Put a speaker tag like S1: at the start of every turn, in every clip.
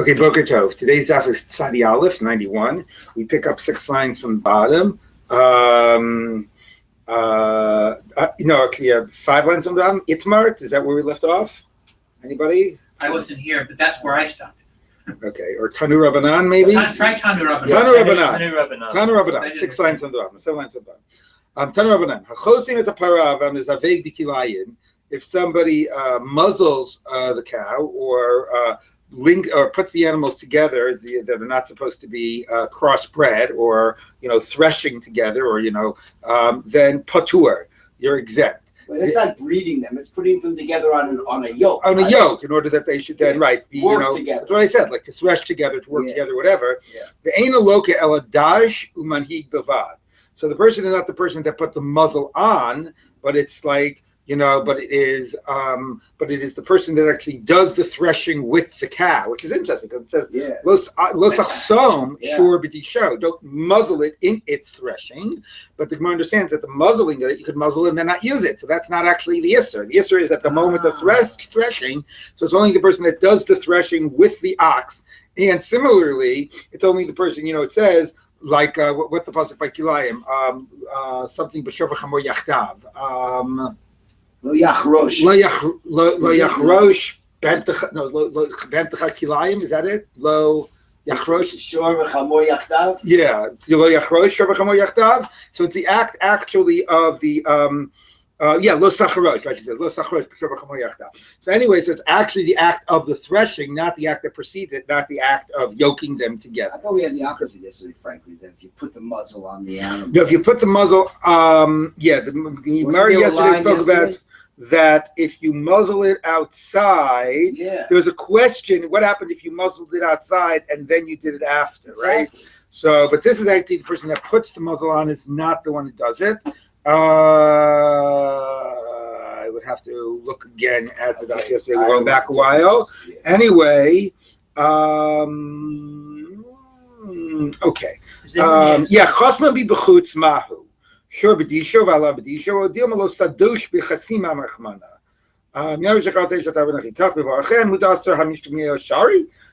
S1: Okay, Boker Tov. Today's daf is Tzadi Aleph, 91. We pick up 6 lines from the bottom. Actually, 5 lines from the bottom. Itmar, is that where we left off? Anybody?
S2: I wasn't here, but that's where I stopped.
S1: Okay, or Tanu Rabbanan, maybe?
S2: Try Tanu Rabbanan.
S1: Tanu Rabbanan. 6 lines from the bottom, 7 lines from the bottom. Tanu Rabbanan. Hachosim et haparav is aveg b'kilayin. If somebody muzzles the cow or link or puts the animals together that are not supposed to be crossbred or threshing together or then patur, you're exempt.
S3: Well, it's not breeding them; it's putting them together on a yoke.
S1: On a yoke, in order that they should then be
S3: work together.
S1: That's what I said, like to thresh together, to work together, whatever.
S3: Yeah.
S1: The aina loka eladaj umanhig bavad. So the person is not the person that put the muzzle on, but it's like. But it is the person that actually does the threshing with the cow, which is interesting because it says lo sachsom shor b'disho. Don't muzzle it in its threshing, but the Gemara understands that the muzzling that you could muzzle and then not use it, so that's not actually the isser. The isser is at the moment of threshing, so it's only the person that does the threshing with the ox, and similarly, it's only the person. It says. Like what the pasuk by Kilayim, something b'shor v'chamor yachdav.
S3: Lo yachrosh.
S1: Lo yachrosh b'emtecha kilayim. Is that it? Lo yachrosh.
S3: Shor v'chamor yachdav.
S1: Yeah, it's lo yachrosh shor v'chamor yachdav. So it's the act actually of the lo sacharosh. Right? He says lo sacharosh shor v'chamor yachdav. So anyway, so it's actually the act of the threshing, not the act that precedes it, not the act of yoking them together.
S3: I thought we had the opposite yesterday, frankly, that if you put the muzzle on the animal.
S1: No, if you put the muzzle, the Gemara yesterday spoke about. That if you muzzle it outside, there's a question: what happened if you muzzled it outside and then you did it after, right? So, but this is actually the person that puts the muzzle on is not the one who does it. I would have to look again at the daf yesterday. We're going back a while. Anyway, okay. Chosma bi b'chutz mahu. Sure, bedisho, vala bedisho, deal malo sadush b'chasima merchmana.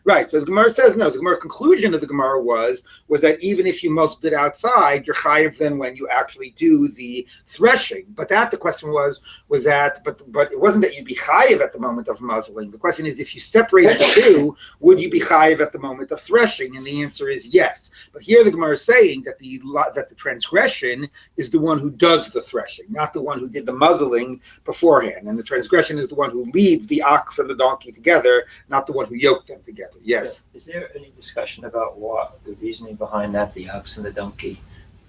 S1: Right, so as Gemara says, no, the Gemara conclusion of the Gemara was that even if you muzzled it outside, you're chayiv then when you actually do the threshing. But the question was that, but it wasn't that you'd be chayiv at the moment of muzzling. The question is, if you separate the two, would you be chayiv at the moment of threshing? And the answer is yes. But here the Gemara is saying that the transgression is the one who does the threshing, not the one who did the muzzling beforehand. And the transgression is the one who leads the ox and the donkey together, not the one who yoked them together. Yes.
S4: Is there any discussion about what the reasoning behind that, the ox and the donkey?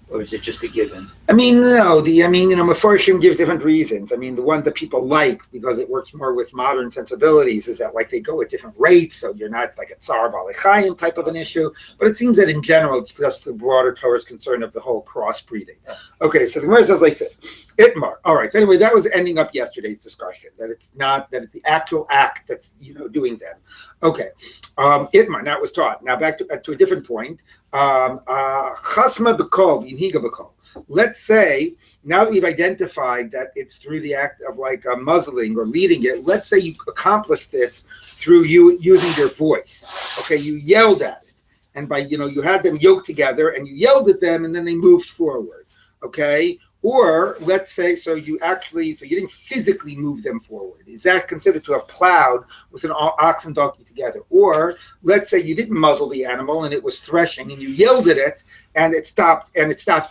S4: Or is it just a given?
S1: No. Mefarshim give different reasons. The one that people like because it works more with modern sensibilities is that they go at different rates, so you're not like a tsar balechayim type of an issue. But it seems that in general, it's just the broader Torah's concern of the whole crossbreeding. Okay, so the Gemara says like this: Itmar. All right. So anyway, that was ending up yesterday's discussion. That it's the actual act that's doing them. Okay. Itmar. Now it was taught. Now back to a different point. Chasma b'kol, yinhiga b'kol. Let's say now that we've identified that it's through the act of muzzling or leading it. Let's say you accomplished this through you using your voice. Okay, you yelled at it, and by you had them yoked together, and you yelled at them, and then they moved forward. Okay. Or let's say, so you didn't physically move them forward. Is that considered to have plowed with an ox and donkey together? Or let's say you didn't muzzle the animal and it was threshing and you yelled at it and it stopped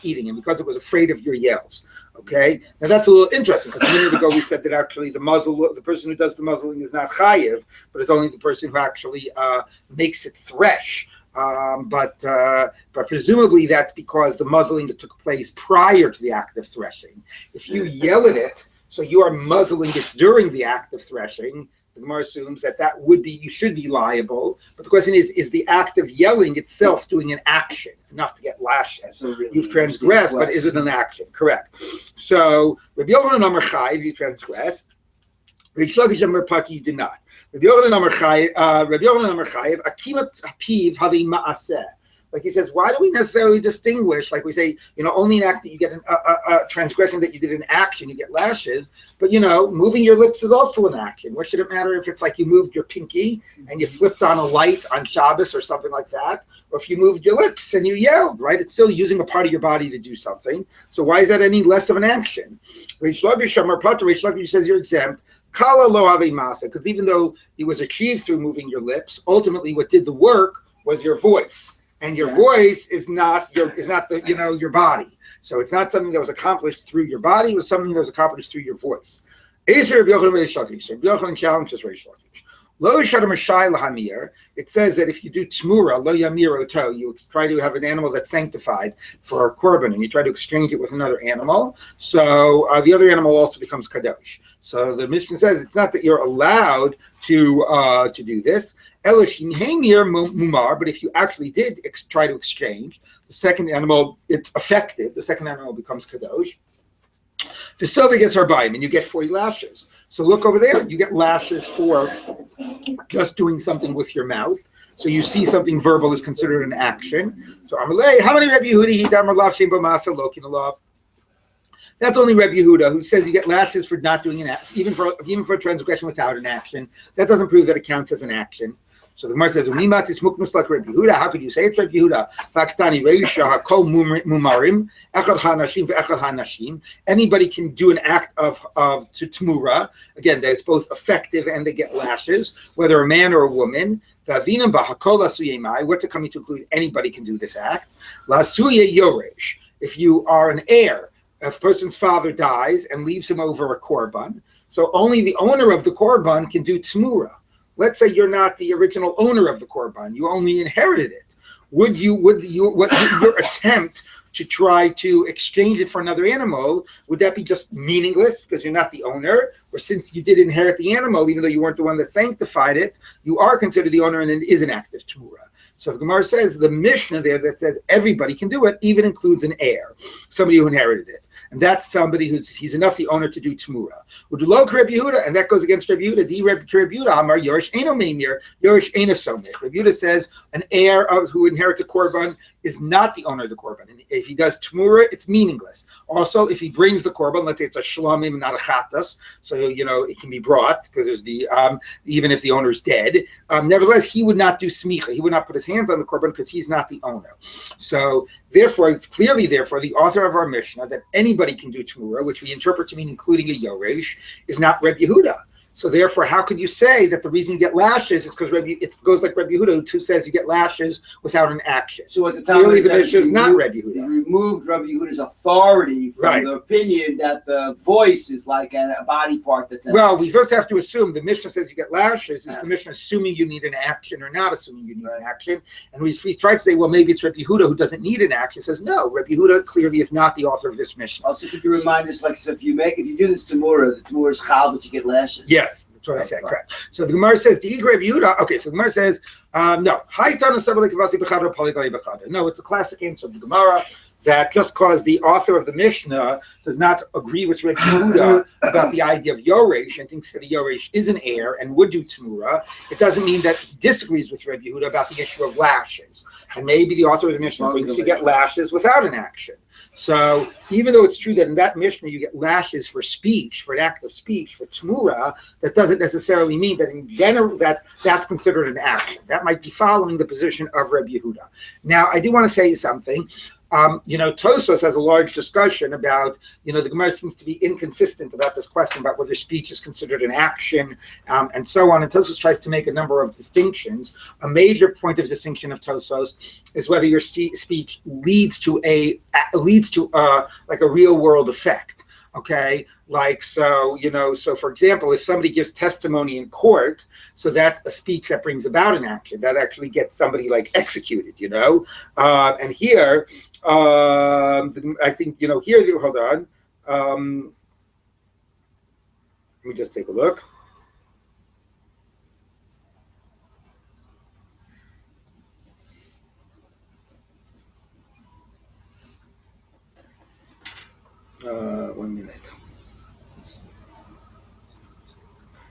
S1: eating, and because it was afraid of your yells. Okay, now that's a little interesting because a minute ago we said that actually the person who does the muzzling is not chayiv, but it's only the person who actually makes it thresh. But presumably that's because the muzzling that took place prior to the act of threshing. If you yell at it, so you are muzzling it during the act of threshing, the Gemara assumes that you should be liable. But the question is the act of yelling itself doing an action enough to get lashed? So really, you've transgressed, but is it an action? Correct. So Rabbi Yochanan Amar Chayiv, you transgress. Rabbi Shlomo you did not. Rabbi Yochanan Amar Chayiv, Akimat Hapiv Havi Maaseh. Like he says, why do we necessarily distinguish? Like we say, only an act that you get a transgression that you did an action, you get lashes. But moving your lips is also an action. What should it matter if it's like you moved your pinky and you flipped on a light on Shabbos or something like that, or if you moved your lips and you yelled, right? It's still using a part of your body to do something. So why is that any less of an action? Reish Lakish says you're exempt. Kala lo ave masa, because even though it was achieved through moving your lips, ultimately what did the work was your voice, and your voice is not your body. So it's not something that was accomplished through your body; it was something that was accomplished through your voice. Rabbi Yochanan challenges Reish Lakish. Lo shadam lahamir. It says that if you do tmura, lo yamir oto, you try to have an animal that's sanctified for a korban, and you try to exchange it with another animal. So the other animal also becomes kadosh. So the Mishnah says it's not that you're allowed to do this. Mumar, but if you actually did try to exchange the second animal, it's effective. The second animal becomes kadosh. The Soviet gets Rabbi, and you get 40 lashes. So look over there. You get lashes for just doing something with your mouth. So you see something verbal is considered an action. So Amalei, how many Rabbi Yehuda hidam lav shem b'masa lokin alav? That's only Rabbi Yehuda, who says you get lashes for not doing an action, even for a transgression without an action. That doesn't prove that it counts as an action. So the Gemara says, like Rabbi Yehuda. How could you say it's Rabbi Yehuda? Anybody can do an act of to tmura. Again, that it's both effective and they get lashes, whether a man or a woman. What's it coming to include? Anybody can do this act. If you are an heir, if a person's father dies and leaves him over a korban, so only the owner of the korban can do tmura. Let's say you're not the original owner of the korban; you only inherited it. Would your attempt to try to exchange it for another animal, would that be just meaningless because you're not the owner? Or since you did inherit the animal, even though you weren't the one that sanctified it, you are considered the owner and it is an active tmura. So the Gemara says the Mishnah there that says everybody can do it, even includes an heir, somebody who inherited it. And that's somebody he's enough the owner to do tmura. Udulo Rabbi Yehuda, and that goes against Rabbi Yehuda. The Rabbi Yehuda Amar Yorish Eino Meimir, Yorish Eino Somech. Rabbi Yehuda says an heir who inherits a korban is not the owner of the korban. And if he does tmura, it's meaningless. Also, if he brings the korban, let's say it's a shlamim, not a chatas, so it can be brought because there's the even if the owner is dead. Nevertheless, he would not do smicha. He would not put his hands on the korban because he's not the owner. So therefore, it's clearly therefore the author of our Mishnah that anybody can do tmura, which we interpret to mean including a yoresh, is not Rabbi Yehuda. So therefore, how could you say that the reason you get lashes is because it goes like Rabbi Yehuda, who says you get lashes without an action?
S3: So at the time,
S1: clearly the Mishnah is not Rabbi Yehuda.
S3: You removed Rabbi Yehuda's authority from the opinion that the voice is like a body part that's.
S1: Well, we first have to assume the Mishnah says you get lashes. Is the Mishnah assuming you need an action or not assuming you need an action? And we try to say, well, maybe it's Rabbi Yehuda who doesn't need an action. It says no, Rabbi Yehuda clearly is not the author of this Mishnah.
S3: Also, could you remind us, like, so if you do this tmura, the tmura is chal, but you get lashes.
S1: Yes. That's what I said, correct. So the Gemara says, the Rabbi Yehuda, okay, so the Gemara says, no. No, it's a classic answer of the Gemara that just because the author of the Mishnah does not agree with Rabbi Yehuda about the idea of Yoresh and thinks that a Yoresh is an heir and would do Tmura, it doesn't mean that he disagrees with Rabbi Yehuda about the issue of lashes. And maybe the author of the Mishnah thinks you get lashes without an action. So even though it's true that in that Mishnah you get lashes for speech, for an act of speech, for Tmura, that doesn't necessarily mean that in general that's considered an action. That might be following the position of Rabbi Yehuda. Now, I do want to say something. Tosfos has a large discussion about, the Gemara seems to be inconsistent about this question about whether speech is considered an action and so on. And Tosfos tries to make a number of distinctions. A major point of distinction of Tosfos is whether your speech leads to like a real world effect. Okay, so for example, if somebody gives testimony in court, so that's a speech that brings about an action that actually gets somebody like executed, and here, I think, here, hold on, let me just take a look. One minute.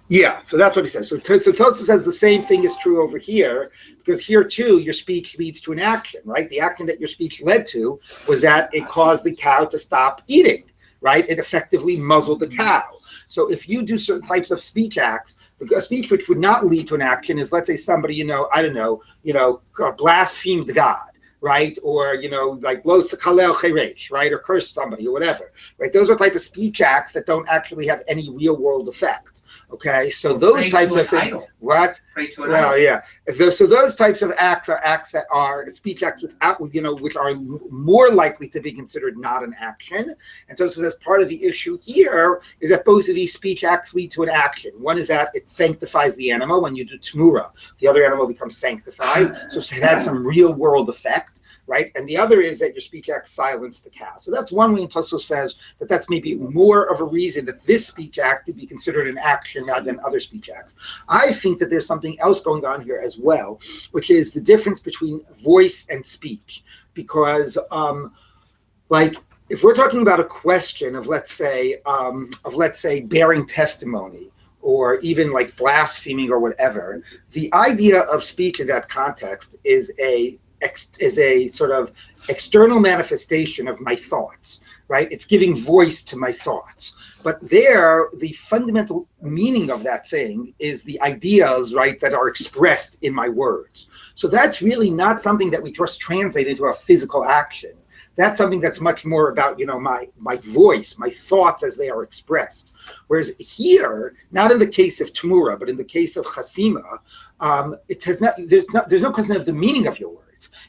S1: Yeah, so that's what he says. So Tosfos says the same thing is true over here, because here too, your speech leads to an action, right? The action that your speech led to was that it caused the cow to stop eating, right? It effectively muzzled the cow. So if you do certain types of speech acts, a speech which would not lead to an action is, let's say somebody, blasphemed God, right? Or, like lo sakalel cheresh, right? Or curse somebody or whatever, right? Those are type of speech acts that don't actually have any real world effect. Okay, so those types of things. What? Well, yeah. So those types of acts are acts that are speech acts without, which are more likely to be considered not an action. And so that's part of the issue here is that both of these speech acts lead to an action. One is that it sanctifies the animal when you do tmura. The other animal becomes sanctified, so it has some real world effect. Right, and the other is that your speech act silenced the cow. So that's one way. And Tosfos says that that's maybe more of a reason that this speech act could be considered an action rather than other speech acts. I think that there's something else going on here as well, which is the difference between voice and speech. Because, if we're talking about a question of, let's say, bearing testimony, or even like blaspheming or whatever, the idea of speech in that context is a sort of external manifestation of my thoughts, right? It's giving voice to my thoughts. But there, the fundamental meaning of that thing is the ideas, right, that are expressed in my words. So that's really not something that we just translate into a physical action. That's something that's much more about, my voice, my thoughts as they are expressed. Whereas here, not in the case of Tmura, but in the case of Chasima, there's no question of the meaning of your words.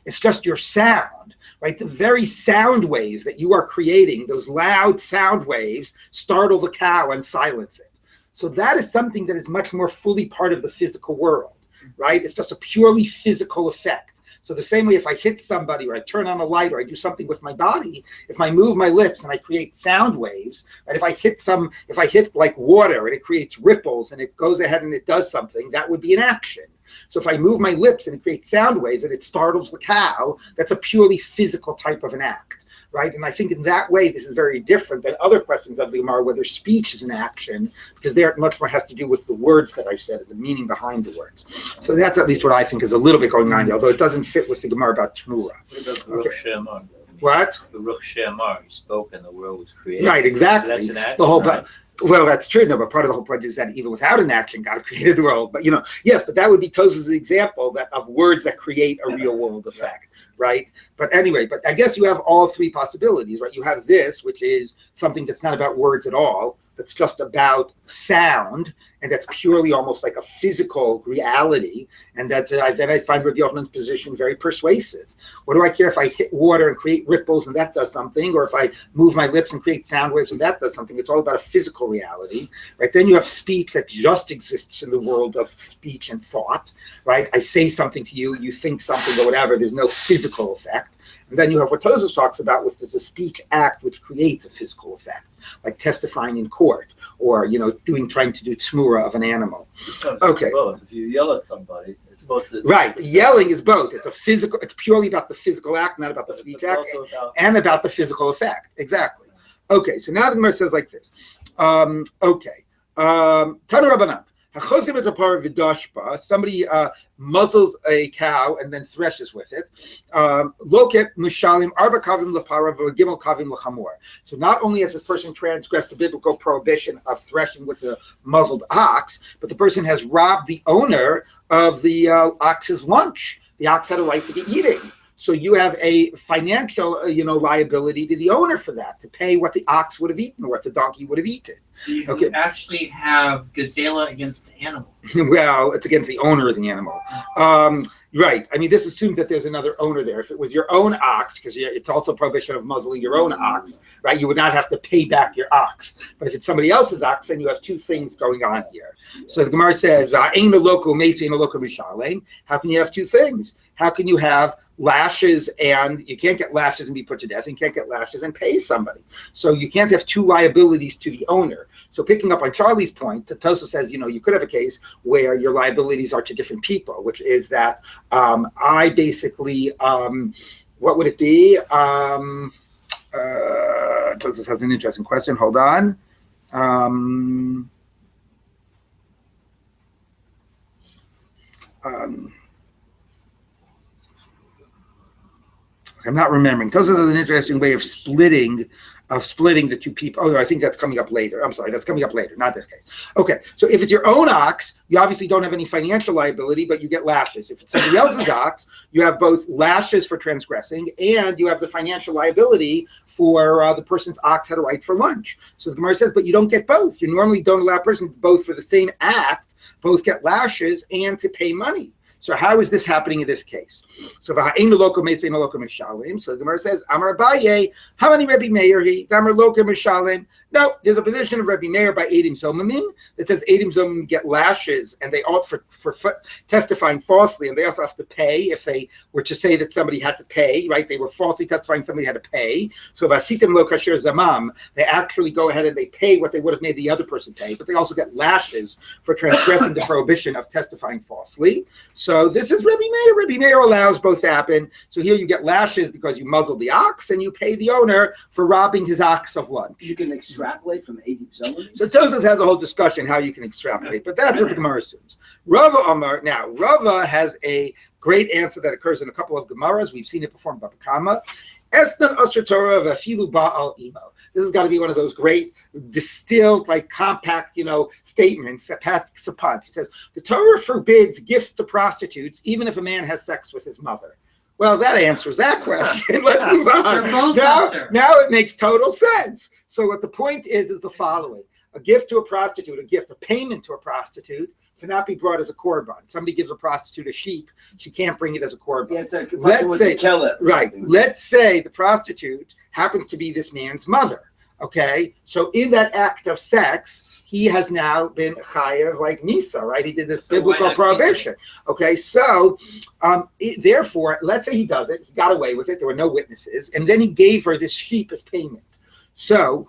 S1: It's just your sound, right? The very sound waves that you are creating, those loud sound waves, startle the cow and silence it. So that is something that is much more fully part of the physical world, right? It's just a purely physical effect. So the same way if I hit somebody or I turn on a light or I do something with my body, if I move my lips and I create sound waves, right? If I hit like water and it creates ripples and it goes ahead and it does something, that would be an action. So if I move my lips and it creates sound waves and it startles the cow, that's a purely physical type of an act, right? And I think in that way, this is very different than other questions of the Gemara, whether speech is an action, because there much more has to do with the words that I've said and the meaning behind the words. So that's at least what I think is a little bit going on here, although it doesn't fit with the Gemara about Tmura. What?
S4: The Ruch She'amar, you spoke and the world was created.
S1: Right, exactly.
S4: So that's an action,
S1: the whole,
S4: right?
S1: Well, that's true. No, but part of the whole point is that even without an action, God created the world. But yes, but that would be Tosfos' example of words that create a real world effect, right? But anyway, but I guess you have all three possibilities, right? You have this, which is something that's not about words at all, that's just about sound, and that's purely almost like a physical reality. And then I find Rabbi Yochanan's position very persuasive. What do I care if I hit water and create ripples and that does something, or if I move my lips and create sound waves and that does something? It's all about a physical reality, right? Then you have speech that just exists in the world of speech and thought, right? I say something to you, you think something or whatever, there's no physical effect. And then you have what Tosfos talks about, which is a speech act which creates a physical effect, like testifying in court, or trying to do tmura of an animal. Okay.
S5: Both. If you yell at somebody, it's both.
S1: Right. Yelling is both. It's purely about the physical act, not about the speech act, and about the physical effect. Exactly. Okay. So now the Gemara says like this. Tanu Rabbanan. Somebody muzzles a cow and then threshes with it. So not only has this person transgressed the biblical prohibition of threshing with a muzzled ox, but the person has robbed the owner of the ox's lunch. The ox had a right to be eating. So you have a financial, liability to the owner for that, to pay what the ox would have eaten or what the donkey would have eaten.
S2: So you actually have gazela against the animal.
S1: Well, it's against the owner of the animal. Right. I mean, this assumes that there's another owner there. If it was your own ox, because it's also a prohibition of muzzling your own ox, right? You would not have to pay back your ox. But if it's somebody else's ox, then you have two things going on here. So the Gemara says, how can you have two things? How can you have lashes, and you can't get lashes and be put to death, and you can't get lashes and pay somebody? So you can't have two liabilities to the owner. So picking up on Charlie's point, Tosfos says, you could have a case where your liabilities are to different people, which is that I basically, what would it be? Tosfos has an interesting question. Hold on. I'm not remembering. Tosfos has an interesting way of splitting the two people. Oh, no, I think that's coming up later. I'm sorry, that's coming up later, not this case. Okay, so if it's your own ox, you obviously don't have any financial liability, but you get lashes. If it's somebody else's ox, you have both lashes for transgressing and you have the financial liability for the person's ox had a right for lunch. So the Gemara says, but you don't get both. You normally don't allow a person both for the same act, both get lashes and to pay money. So how is this happening in this case? So the Gemara says, Amar Abaye, how many Rabbi Meir he? Amar Loka Mishalim. No, there's a position of Rabbi Meir by Eidim Zomimim that says Eidim Zomimim get lashes and they ought for testifying falsely, and they also have to pay if they were to say that somebody had to pay, right? They were falsely testifying somebody had to pay. So Vasitim Lo Kasher Zamam, they actually go ahead and they pay what they would have made the other person pay, but they also get lashes for transgressing the prohibition of testifying falsely. So this is Rabbi Meir. Rabbi Meir allows both to happen. So here you get lashes because you muzzled the ox, and you pay the owner for robbing his ox of lunch.
S3: You can extrapolate from 80 zones.
S1: So Tosfos has a whole discussion how you can extrapolate, but that's what the Gemara assumes. Rava Amar. Now Rava has a great answer that occurs in a couple of Gemaras. We've seen it before in Bava Kama. Esnan Asher Torah v'afilu ba'al imo. This has got to be one of those great distilled, like compact, statements that packs a punch. He says the Torah forbids gifts to prostitutes, even if a man has sex with his mother. Well, that answers that question. Let's move on. Now it makes total sense. So what the point is the following: a gift to a prostitute, a payment to a prostitute cannot be brought as a korban. Somebody gives a prostitute a sheep, she can't bring it as a korban.
S3: Yeah, so
S1: let's say,
S3: kill it.
S1: Right. Let's say the prostitute happens to be this man's mother. Okay, so in that act of sex, he has now been chayav like Misa, right? He did this biblical prohibition. Okay, so therefore, let's say he does it, he got away with it, there were no witnesses, and then he gave her this sheep as payment. So,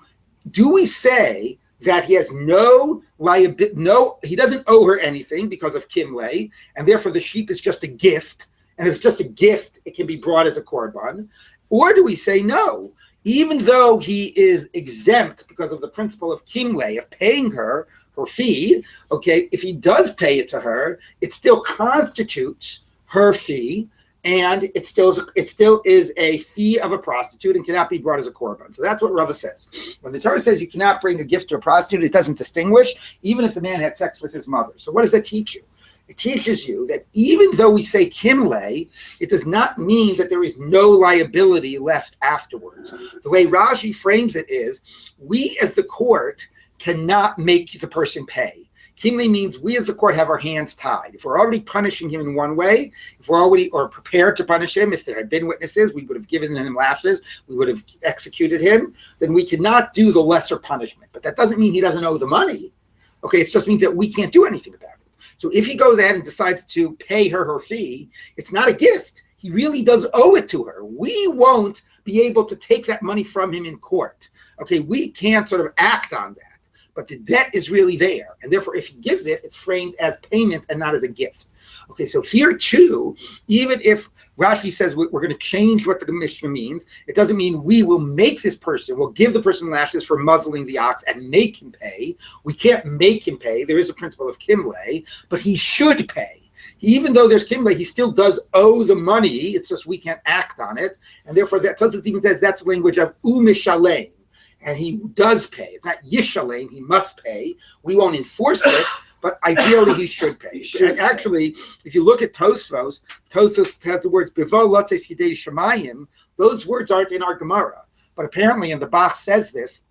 S1: do we say that he has no liability? No, he doesn't owe her anything because of Kimle, and therefore the sheep is just a gift, and if it's just a gift, it can be brought as a korban, or do we say no? Even though he is exempt because of the principle of kimle, of paying her fee, okay, if he does pay it to her, it still constitutes her fee, and it still is a fee of a prostitute and cannot be brought as a korban. So that's what Rava says. When the Torah says you cannot bring a gift to a prostitute, it doesn't distinguish, even if the man had sex with his mother. So what does that teach you? It teaches you that even though we say kimle, it does not mean that there is no liability left afterwards. The way Rashi frames it is, we as the court cannot make the person pay. Kimle means we as the court have our hands tied. If we're already punishing him in one way, if we're already or prepared to punish him, if there had been witnesses, we would have given him lashes, we would have executed him, then we cannot do the lesser punishment. But that doesn't mean he doesn't owe the money. Okay, it just means that we can't do anything about it. So if he goes ahead and decides to pay her fee, it's not a gift. He really does owe it to her. We won't be able to take that money from him in court. Okay, we can't sort of act on that. But the debt is really there. And therefore, if he gives it, it's framed as payment and not as a gift. Okay, so here too, even if Rashi says we're going to change what the Mishnah means, it doesn't mean we will make this person, we'll give the person lashes for muzzling the ox and make him pay. We can't make him pay. There is a principle of kimle, but he should pay. Even though there's kimle, he still does owe the money. It's just we can't act on it. And therefore, that Tosfos even says that's the language of umishalem. And he does pay. It's not yishalem, he must pay. We won't enforce it, but ideally he should pay. And actually, if you look at Tosfos has the words Bava Latzes Yidei Shemayim. Those words aren't in our Gemara. But apparently, and the Bach says this,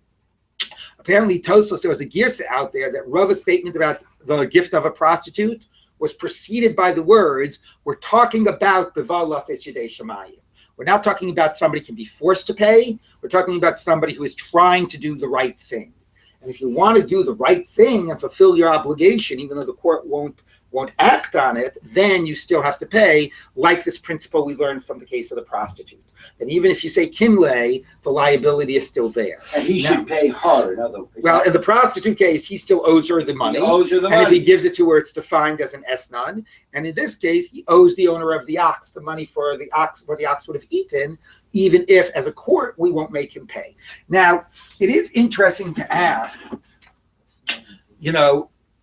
S1: apparently Tosfos, there was a girsa out there that Rava's statement about the gift of a prostitute was preceded by the words, we're talking about Bava Latzes Yidei Shemayim. We're not talking about somebody can be forced to pay. We're talking about somebody who is trying to do the right thing. And if you want to do the right thing and fulfill your obligation, even though the court won't act on it, then you still have to pay, like this principle we learned from the case of the prostitute. And even if you say kimle, the liability is still there.
S3: And he should pay her, in other words.
S1: Well, in the prostitute case, he still owes her the money.
S3: He owes her the money.
S1: And if he gives it to her, it's defined as an esnan. And in this case, he owes the owner of the ox the money for the ox, what the ox would have eaten, even if, as a court, we won't make him pay. Now, it is interesting to ask,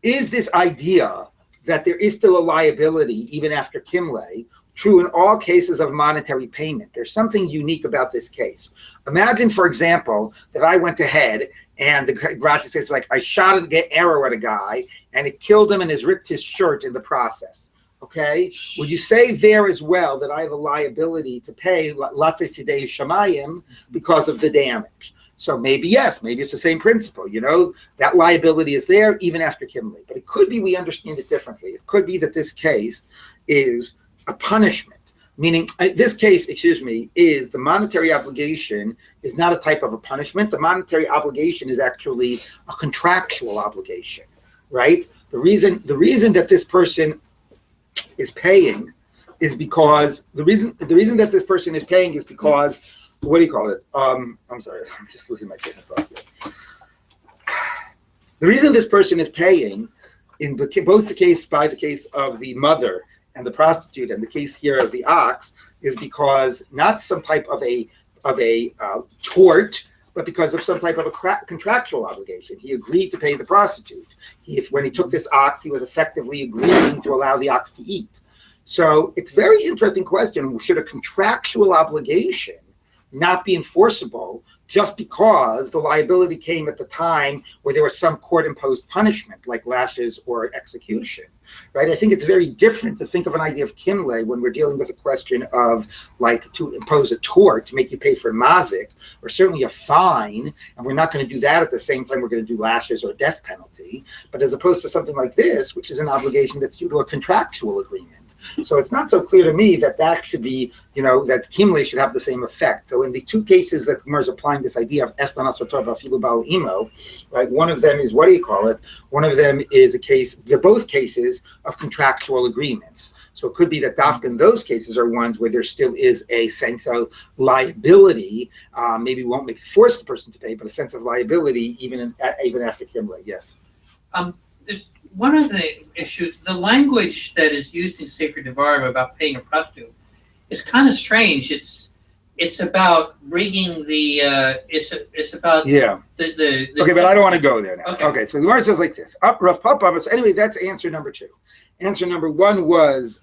S1: is this idea that there is still a liability even after Kimle, true in all cases of monetary payment. There's something unique about this case. Imagine, for example, that I went ahead and the Rashi says, like, I shot an arrow at a guy and it killed him and has ripped his shirt in the process. Okay? Would you say there as well that I have a liability to pay Latze Sidei Shamayim because of the damage? So maybe yes, maybe it's the same principle. That liability is there even after Kimle. But it could be we understand it differently. It could be that this case is a punishment, meaning this case, is the monetary obligation is not a type of a punishment. The monetary obligation is actually a contractual obligation, right? The reason that this person is paying is because what do you call it? I'm sorry, I'm just losing my train of thought here. The reason this person is paying in both the case of the mother and the prostitute, and the case here of the ox, is because not some type of a tort, but because of some type of a contractual obligation. He agreed to pay the prostitute. When he took this ox, he was effectively agreeing to allow the ox to eat. So it's a very interesting question. Should a contractual obligation not be enforceable just because the liability came at the time where there was some court-imposed punishment, like lashes or execution? Right? I think it's very different to think of an idea of kimle when we're dealing with a question of, like, to impose a tort, to make you pay for mazik, or certainly a fine, and we're not going to do that at the same time we're going to do lashes or death penalty, but as opposed to something like this, which is an obligation that's due to a contractual agreement. So it's not so clear to me that should be, that kimle should have the same effect. So in the two cases that Gemara is applying this idea of estan asotov afilu bal imo, right? One of them is, one of them is a case, they're both cases of contractual agreements. So it could be that dafka in those cases are ones where there still is a sense of liability. Maybe won't force the person to pay, but a sense of liability even after kimle. Yes.
S2: There's one of the issues, the language that is used in Sefer Devarim about paying a prostitute is kind of strange. It's about rigging the. It's about the
S1: Okay, but I don't want to go there now.
S2: Okay.
S1: Okay, so the Gemara says like this. Up Rav Papa. So anyway, that's answer number 2. Answer number 1 was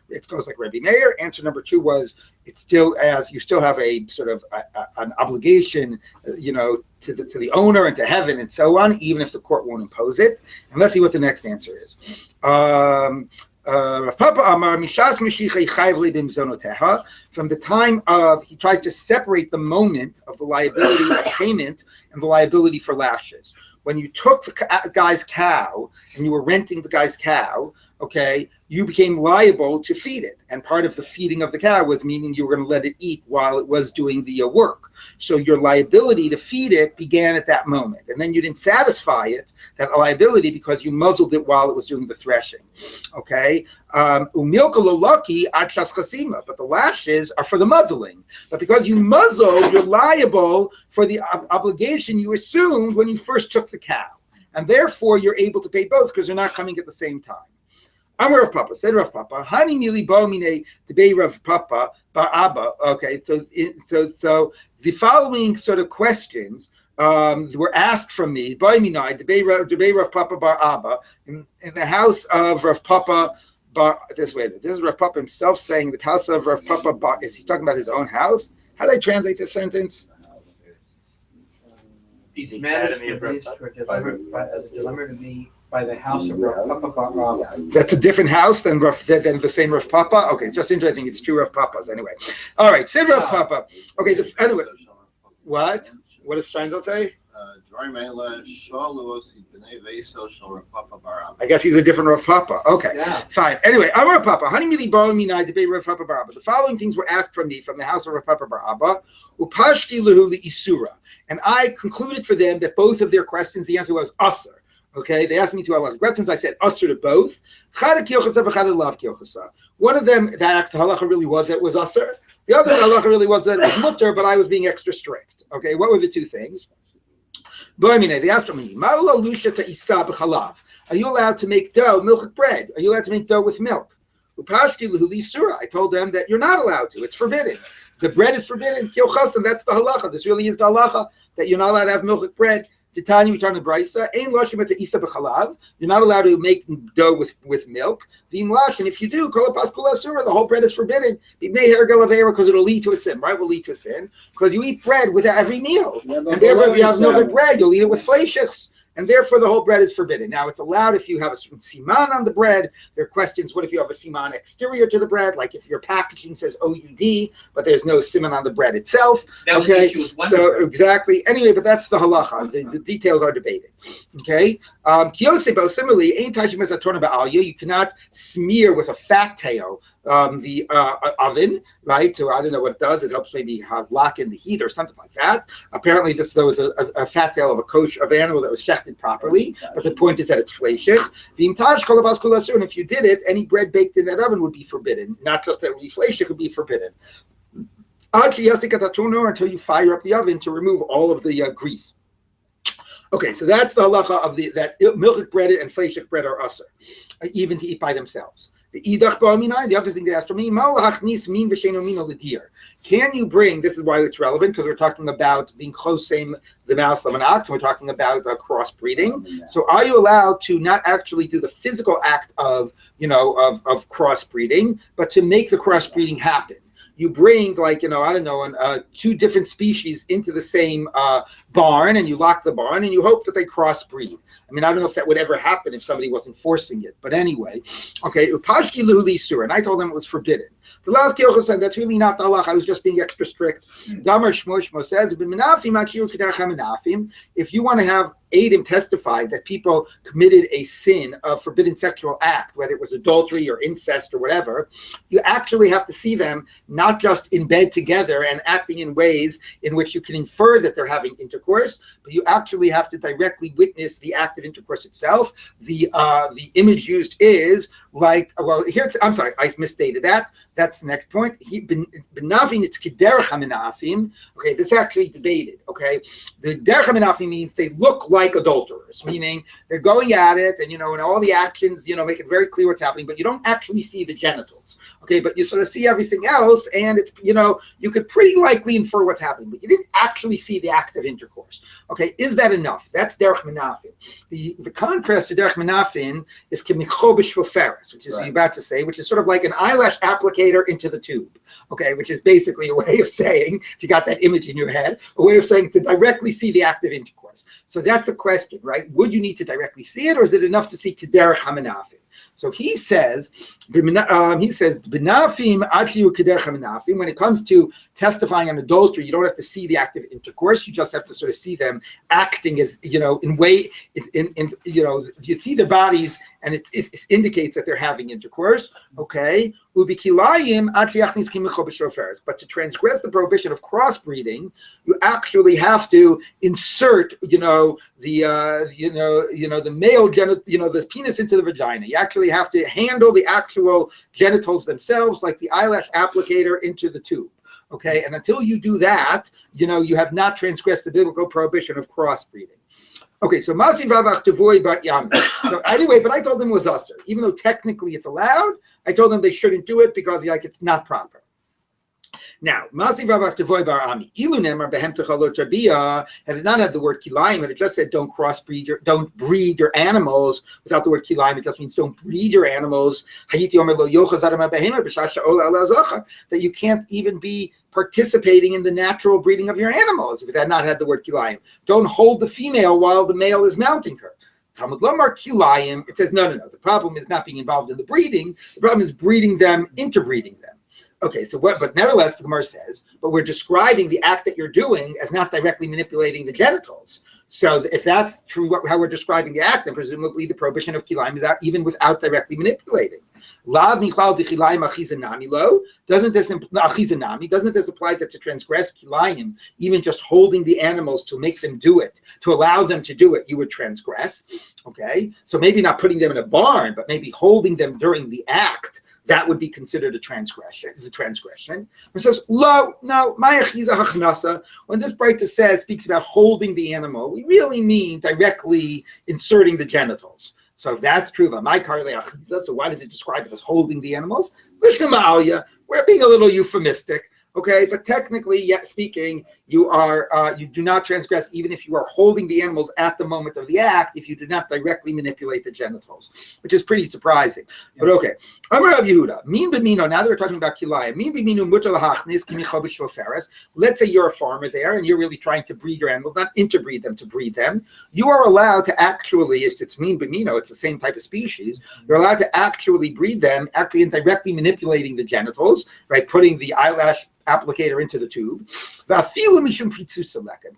S1: it goes like Rabbi Meir. Answer number 2 was you still have a sort of an obligation, to the owner and to heaven and so on, even if the court won't impose it. And let's see what the next answer is. Rav Papa Amar Mishas Meshicha Chayv Li B'Mzonoteha. From the time of, he tries to separate the moment of the liability of payment and the liability for lashes. When you took the guy's cow and you were renting the guy's cow, okay, you became liable to feed it. And part of the feeding of the cow was meaning you were going to let it eat while it was doing the work. So your liability to feed it began at that moment. And then you didn't satisfy it, that liability, because you muzzled it while it was doing the threshing. Okay? Umilka lolaki ad shas chasima. But the lashes are for the muzzling. But because you muzzled, you're liable for the obligation you assumed when you first took the cow. And therefore, you're able to pay both because they're not coming at the same time. Amar Rav Papa, said Rav Papa, Hani mili bo mine debei Rav Papa bar Abba. Okay, so the following sort of questions were asked from me, bo minai debei Rav Papa bar Abba, in the house of Rav Papa bar. This is Rav Papa himself saying the house of Rav Papa bar. Is he talking about his own house? How do I translate this sentence?
S2: These matters were raised to a dilemma to me by the house of Rav Papa bar Abba.
S1: That's a different house than the same Rav Papa? Okay, it's just interesting. It's 2 Rav Papas anyway. All right, said Rav Papa. Okay, anyway. What? What does Steinzel say? I guess he's a different Rav Papa. Okay, yeah. Fine. Anyway, I'm Rav Papa. The following things were asked from me from the house of Rav Papa bar Abba. And I concluded for them that both of their questions, the answer was Asr. Okay, they asked me 2 halacha questions. I said Asr to both. One of them, that halacha really was that it was Asr. The other halacha really was that it was mutter, but I was being extra strict. Okay, what were the 2 things? They asked me, are you allowed to make dough, milk bread? Are you allowed to make dough with milk? I told them that you're not allowed to. It's forbidden. The bread is forbidden. And that's the halacha. This really is the halacha, that you're not allowed to have milk bread. Titani, we turn to Brisa. Ein loshim et isa b'chalav. You're not allowed to make dough with milk. V'imlash, and if you do, kol paskul asura, the whole bread is forbidden. Because it'll lead to a sin, right? Will lead to a sin because you eat bread with every meal, and therefore if you have no bread, you'll eat it with fleishiks. And therefore, the whole bread is forbidden. Now, it's allowed if you have a siman on the bread. There are questions, what if you have a siman exterior to the bread? Like if your packaging says OUD, but there's no siman on the bread itself.
S2: That was the issue with Wonder Bread.
S1: Exactly. Anyway, but that's the halacha. The details are debated. Okay? Kiyotze, similarly, you cannot smear with a fat tail the oven, right? So I don't know what it does. It helps maybe lock in the heat or something like that. Apparently, there was a fat tail of a kosher of animal that was shechted properly. But the point is that it's fleishich. And if you did it, any bread baked in that oven would be forbidden. Not just that it would be fleishich, it would be forbidden. Until you fire up the oven to remove all of the grease. Okay, so that's the halacha of that milchik bread and fleishich bread are usher, even to eat by themselves. The other thing they asked for me, can you bring, this is why it's relevant, because we're talking about being close same the mouse of an ox, and we're talking about crossbreeding. So are you allowed to not actually do the physical act of crossbreeding, but to make the crossbreeding happen? You bring two different species into the same barn, and you lock the barn, and you hope that they crossbreed. I mean, I don't know if that would ever happen if somebody wasn't forcing it. But anyway, okay, upashki luhli sur, and I told them it was forbidden. The Lav Kilcha said that's really not the halach. I was just being extra strict. Damar Shmo says, if you want to have Adam testify that people committed a sin of forbidden sexual act, whether it was adultery or incest or whatever, you actually have to see them not just in bed together and acting in ways in which you can infer that they're having intercourse, but you actually have to directly witness the act of intercourse itself. The image used is like, I'm sorry, I misstated that. That's the next point. Benavin, it's kederach haminafim. Okay, this is actually debated. Okay, the derech haminafim means they look like adulterers, meaning they're going at it, and and all the actions, make it very clear what's happening, but you don't actually see the genitals. Okay, but you sort of see everything else, and it's you could pretty likely infer what's happening, but you didn't actually see the act of intercourse. Okay, is that enough? That's derech menafim. The contrast to derech menafim is kemichobish foferis, which is you're about to say, which is sort of like an eyelash applicator into the tube. Okay, which is basically a way of saying, if you got that image in your head, a way of saying to directly see the act of intercourse. So that's a question, right? Would you need to directly see it, or is it enough to see kederach hamanafim? So he says, "Benafim atliu kederach hamanafim." When it comes to testifying on adultery, you don't have to see the act of intercourse. You just have to sort of see them acting as in way. You see their bodies, and it indicates that they're having intercourse. Okay. But to transgress the prohibition of crossbreeding, you actually have to insert, the male the penis into the vagina. You actually have to handle the actual genitals themselves, like the eyelash applicator into the tube. Okay, and until you do that, you have not transgressed the biblical prohibition of crossbreeding. Okay, so Masi Vavach Tavoy Bat Yam. So anyway, but I told them it was usher. Even though technically it's allowed, I told them they shouldn't do it because it's not proper. Now, Masi Vavach Tavoy Bar Ami. Ilu Nemar Behem Techalot Rabia had it not had the word kilayim, and it just said don't breed your animals without the word kilayim. It just means don't breed your animals. That you can't even be participating in the natural breeding of your animals if it had not had the word kilayim. Don't hold the female while the male is mounting her. Talmud Lomar kilayim. It says no. The problem is not being involved in the breeding. The problem is breeding them, interbreeding them. Okay, but nevertheless, the Gemara says, but we're describing the act that you're doing as not directly manipulating the genitals. So if that's true, how we're describing the act, then presumably the prohibition of kilayim is out even without directly manipulating. Doesn't this apply that to transgress kilayim, even just holding the animals to make them do it, to allow them to do it, you would transgress? Okay, so maybe not putting them in a barn, but maybe holding them during the act. That would be considered a transgression. It says, no, ma'achiza hachnasa. When this Breita speaks about holding the animal, we really mean directly inserting the genitals. So if that's true, so why does it describe it as holding the animals? We're being a little euphemistic. Okay, but technically, yet speaking, you do not transgress even if you are holding the animals at the moment of the act, if you do not directly manipulate the genitals, which is pretty surprising. But okay, Amar Rav Yehuda, min b'mino. Now that we're talking about kilaya, min b'mino mutar lahachnis kimicho b'shvoferes. Let's say you're a farmer there and you're really trying to breed your animals, not interbreed them, to breed them. You are allowed to actually, it's min b'mino, it's the same type of species. You're allowed to actually breed them, actually indirectly manipulating the genitals, right? Putting the eyelash applicator into the tube.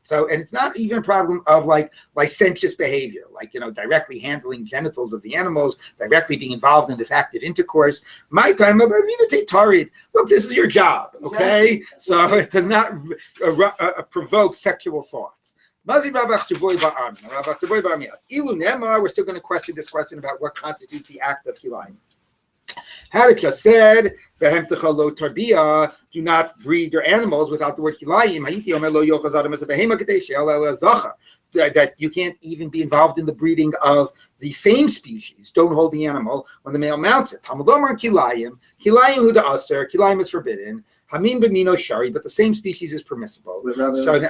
S1: So, and it's not even a problem of like licentious behavior, like, directly handling genitals of the animals, directly being involved in this active intercourse. My time, look, this is your job, okay? So it does not provoke sexual thoughts. We're still going to question this question about what constitutes the act of kilayim. Haditha said, do not breed your animals without the word kilayim. That you can't even be involved in the breeding of the same species. Don't hold the animal when the male mounts it. Kilayim is forbidden. Hamin b'mino shari, but the same species is permissible. So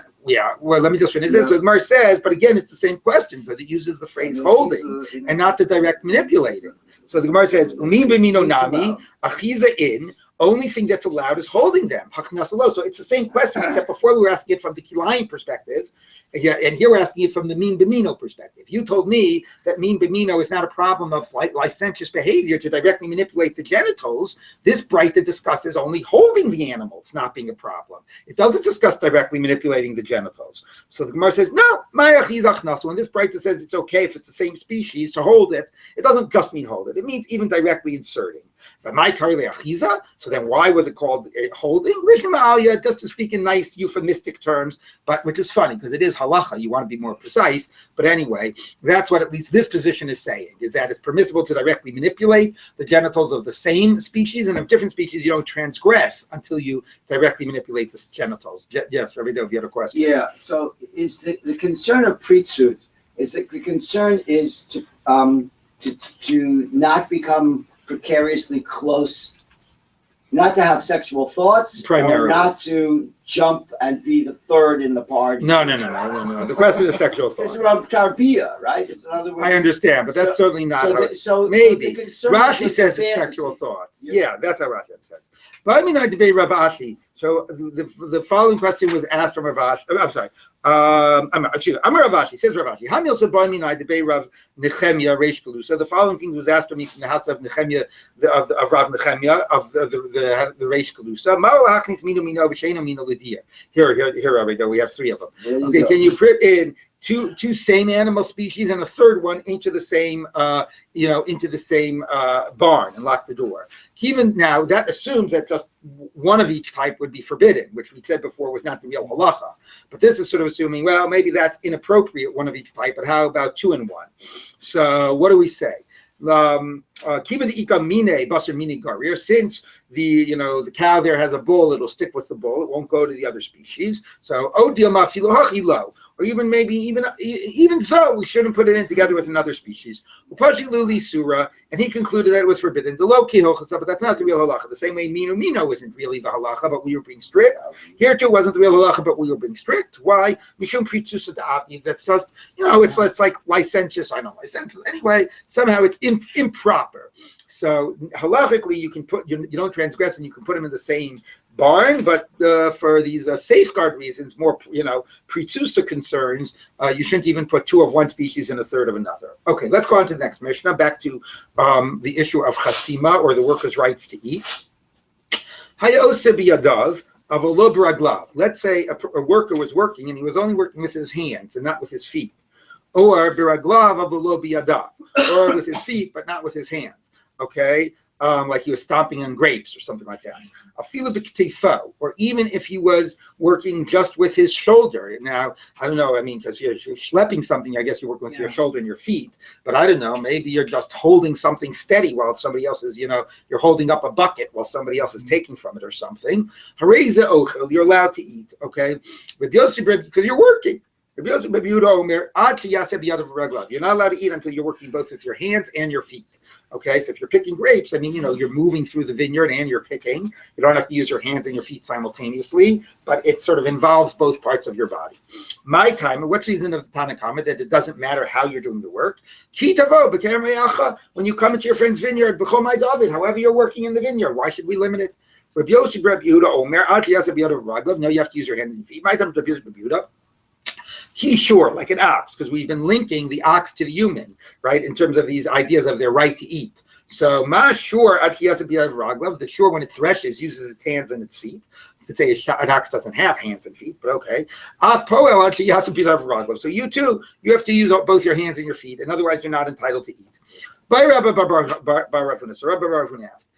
S1: let me just finish this. What Mar says, but again, it's the same question because it uses the phrase holding and not the direct manipulating. So the Gemara says, "Umin b'mino nami achiza in." Only thing that's allowed is holding them. So it's the same question, except before we were asking it from the kilayim perspective, and here we're asking it from the min b'mino perspective. You told me that min b'mino is not a problem of licentious behavior to directly manipulate the genitals. This Breita discusses only holding the animals not being a problem. It doesn't discuss directly manipulating the genitals. So the Gemara says, no, when this Breita says it's okay if it's the same species to hold it, it doesn't just mean hold it. It means even directly inserting. So then why was it called holding? Just to speak in nice euphemistic terms, but which is funny because it is halacha. You want to be more precise. But anyway, that's what at least this position is saying, is that it's permissible to directly manipulate the genitals of the same species, and of different species you don't transgress until you directly manipulate the genitals. Yes, Rabbi Dov, you had a question.
S3: Yeah, so is the concern of priesthood, is that the concern is to not become precariously close, not to have sexual thoughts,
S1: primarily,
S3: or not to jump and be the third in the party.
S1: No. The question is sexual thoughts.
S3: It's around tarbiyah, right? It's another way.
S1: I understand, but that's certainly not maybe. Rashi says it's sexual thoughts. Yeah, that's how Rashi says. But I mean, I debate Rav Ashi. So the following question was asked from Rav Ashi. I'm sorry. I'm Rav Ashi. Says Rav Ashi. Hamil Sabani I debate Rav Nechemia Reish Galusa. The following thing was asked to me from the house of Nechemia, of Rav Nechemia, of the Reish Galusa. Ma'ol hachnis mino mino v'sheino mino l'dir. Here, Rabbi. We have three of them. Okay, can you put in two same animal species and a third one into the same barn and lock the door? Even now, that assumes that just one of each type would be forbidden, which we said before was not the real halacha. But this is sort of assuming, well, maybe that's inappropriate, one of each type, but how about two in one? So what do we say? Since the cow there has a bull, it'll stick with the bull. It won't go to the other species. So or even so, we shouldn't put it in together with another species. And he concluded that it was forbidden. But that's not the real halacha. The same way mino isn't really the halacha, but we were being strict. Here too wasn't the real halacha, but we were being strict. Why? That's just, it's like licentious. I know licentious. Anyway, somehow it's improper. So halachically, you don't transgress, and you can put them in the same barn, but for these safeguard reasons, more pritzusa concerns, you shouldn't even put two of one species and a third of another. Okay, let's go on to the next Mishnah. Back to the issue of chasima, or the worker's rights to eat. Hayose biyadav avolo b'raglav. Let's say a worker was working and he was only working with his hands and not with his feet, or b'raglav avolo biyadav, or with his feet but not with his hands. Okay. Like he was stomping on grapes or something like that. Or even if he was working just with his shoulder. Now, I don't know, because you're schlepping something, I guess you're working with your shoulder and your feet. But I don't know, maybe you're just holding something steady while somebody else is, you're holding up a bucket while somebody else is taking from it or something. You're allowed to eat, okay? Because you're working. You're not allowed to eat until you're working both with your hands and your feet. Okay, so if you're picking grapes, I mean, you're moving through the vineyard and you're picking. You don't have to use your hands and your feet simultaneously, but it sort of involves both parts of your body. My time, what's the reason of the Tanakhama that it doesn't matter how you're doing the work? When you come into your friend's vineyard, however you're working in the vineyard, why should we limit it? Rabbi Yossi, Rabbi Yehuda, Omer, no, you have to use your hands and feet. My time, Rabbi Yossi, Rabbi Yehuda. He's sure, like an ox, because we've been linking the ox to the human, right, in terms of these ideas of their right to eat. So, ma sure, the sure when it threshes uses its hands and its feet. You could say an ox doesn't have hands and feet, but okay. So you too, you have to use both your hands and your feet, and otherwise you're not entitled to eat. By Rabbi Baravuna asked,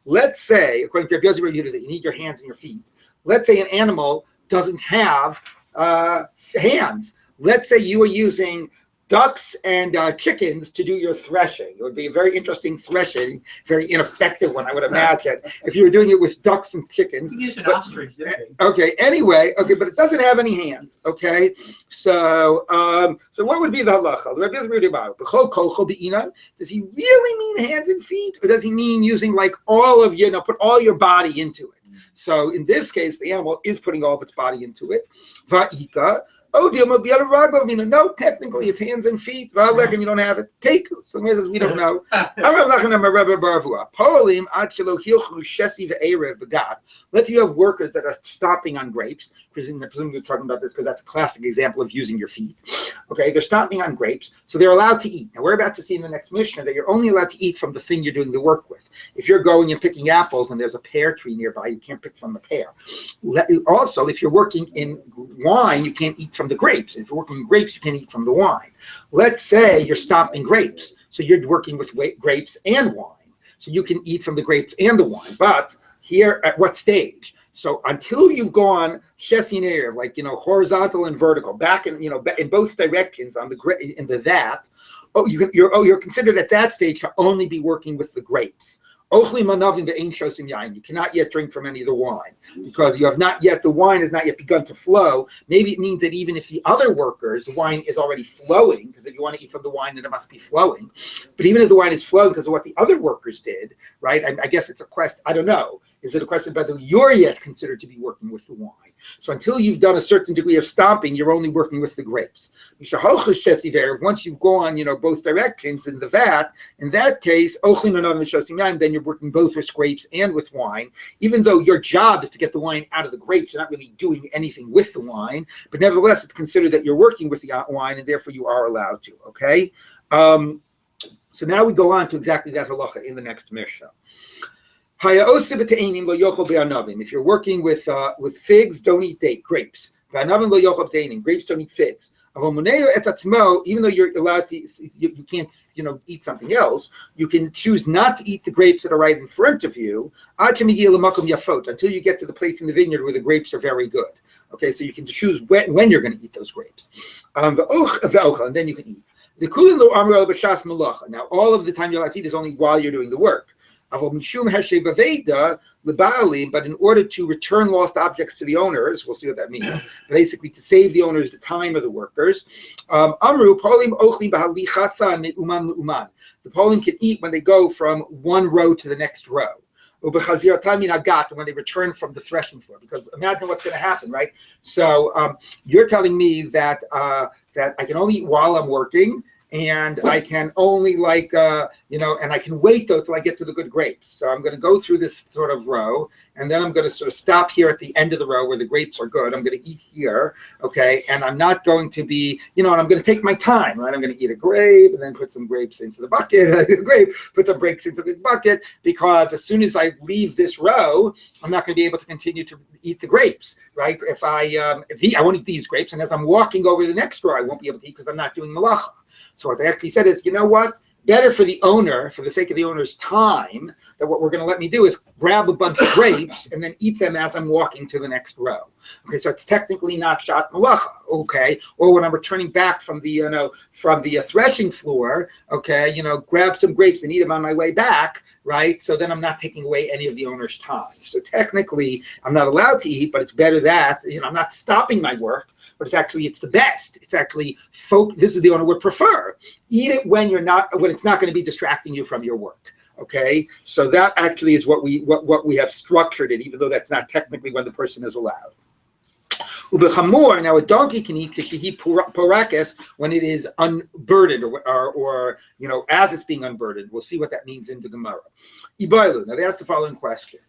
S1: let's say, according to Rabbi Yossi, Rabbi Yehuda, that you need your hands and your feet. Let's say an animal doesn't have hands. Let's say you were using ducks and chickens to do your threshing. It would be a very interesting threshing, very ineffective one, I would imagine, if you were doing it with ducks and chickens.
S2: You use an ostrich, didn't you?
S1: Okay, anyway, but it doesn't have any hands, okay? So what would be the halacha? Does he really mean hands and feet, or does he mean using like all of put all your body into it? So in this case, the animal is putting all of its body into it. Va'ika. Oh, no, technically it's hands and feet. And you don't have it. Take. So he says we don't know. Let's say you have workers that are stomping on grapes. Presumably we're talking about this because that's a classic example of using your feet. Okay, they're stomping on grapes, so they're allowed to eat. Now we're about to see in the next Mishnah that you're only allowed to eat from the thing you're doing the work with. If you're going and picking apples and there's a pear tree nearby, you can't pick from the pear. Also, if you're working in wine, you can't eat from the grapes. If you're working in grapes, you can't eat from the wine. Let's say you're stomping grapes, so you're working with grapes and wine, so you can eat from the grapes and the wine. But here, at what stage? So until you've gone shesin erev, like horizontal and vertical, back in in both directions on you're considered at that stage to only be working with the grapes. You cannot yet drink from any of the wine because the wine has not yet begun to flow. Maybe it means that even if the other workers, the wine is already flowing, because if you want to eat from the wine, then it must be flowing. But even if the wine is flowing because of what the other workers did, right? I guess it's a question. I don't know. Is it a question of whether you're yet considered to be working with the wine? So until you've done a certain degree of stomping, you're only working with the grapes. Once you've gone, both directions in the vat, in that case, then you're working both with grapes and with wine. Even though your job is to get the wine out of the grapes, you're not really doing anything with the wine. But nevertheless, it's considered that you're working with the wine, and therefore you are allowed to. Okay. So now we go on to exactly that halacha in the next Mishnah. If you're working with figs, don't eat grapes. Grapes don't eat figs. Even though you're allowed to, you can't, eat something else. You can choose not to eat the grapes that are right in front of you until you get to the place in the vineyard where the grapes are very good. Okay, so you can choose when you're going to eat those grapes, and then you can eat. Now, all of the time you're allowed to eat is only while you're doing the work. But in order to return lost objects to the owners, we'll see what that means, basically to save the owners the time of the workers, the Polim can eat when they go from one row to the next row. When they return from the threshing floor, because imagine what's going to happen, right? So you're telling me that that I can only eat while I'm working, and I can only and I can wait though till I get to the good grapes. So I'm going to go through this sort of row, and then I'm going to sort of stop here at the end of the row where the grapes are good. I'm going to eat here, okay? And I'm not going to be, and I'm going to take my time, right? I'm going to eat a grape and then put some grapes into the bucket, put some grapes into the bucket, because as soon as I leave this row, I'm not going to be able to continue to eat the grapes, right? If I won't eat these grapes, and as I'm walking over to the next row, I won't be able to eat because I'm not doing malacha. So what they actually said is, better for the owner, for the sake of the owner's time, that what we're going to let me do is grab a bunch of grapes and then eat them as I'm walking to the next row. Okay, so it's technically not shat malacha. Okay, or when I'm returning back from the threshing floor, okay, grab some grapes and eat them on my way back, right? So then I'm not taking away any of the owner's time. So technically, I'm not allowed to eat, but it's better that I'm not stopping my work. But it's the best. It's actually this is the owner would prefer. Eat it when it's not going to be distracting you from your work. Okay, so that actually is what we have structured it, even though that's not technically when the person is allowed. Ubechamur, now a donkey can eat kishihi porakes when it is unburdened or as it's being unburdened. We'll see what that means in the Gemara. Ibailu. Now they ask the following question.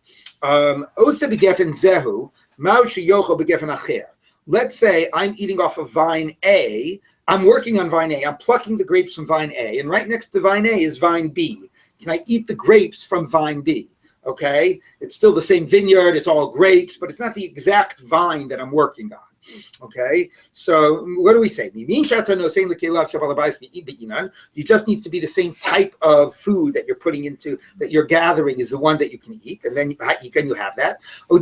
S1: Osa begefen zehu, mao sheyocho begefen acher. Let's say I'm eating off of vine A. I'm working on vine A. I'm plucking the grapes from vine A, and right next to vine A is vine B. Can I eat the grapes from vine B? Okay, it's still the same vineyard. It's all grapes, but it's not the exact vine that I'm working on. Okay, so what do we say? You just needs to be the same type of food that you're putting into, that you're gathering is the one that you can eat, and then you have that. From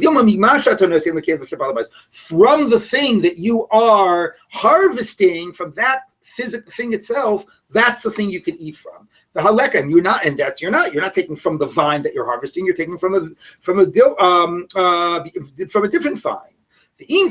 S1: the thing that you are harvesting, from that physical thing itself, that's the thing you can eat from. The halekha, you're not taking from the vine that you're harvesting. You're taking from a different vine. If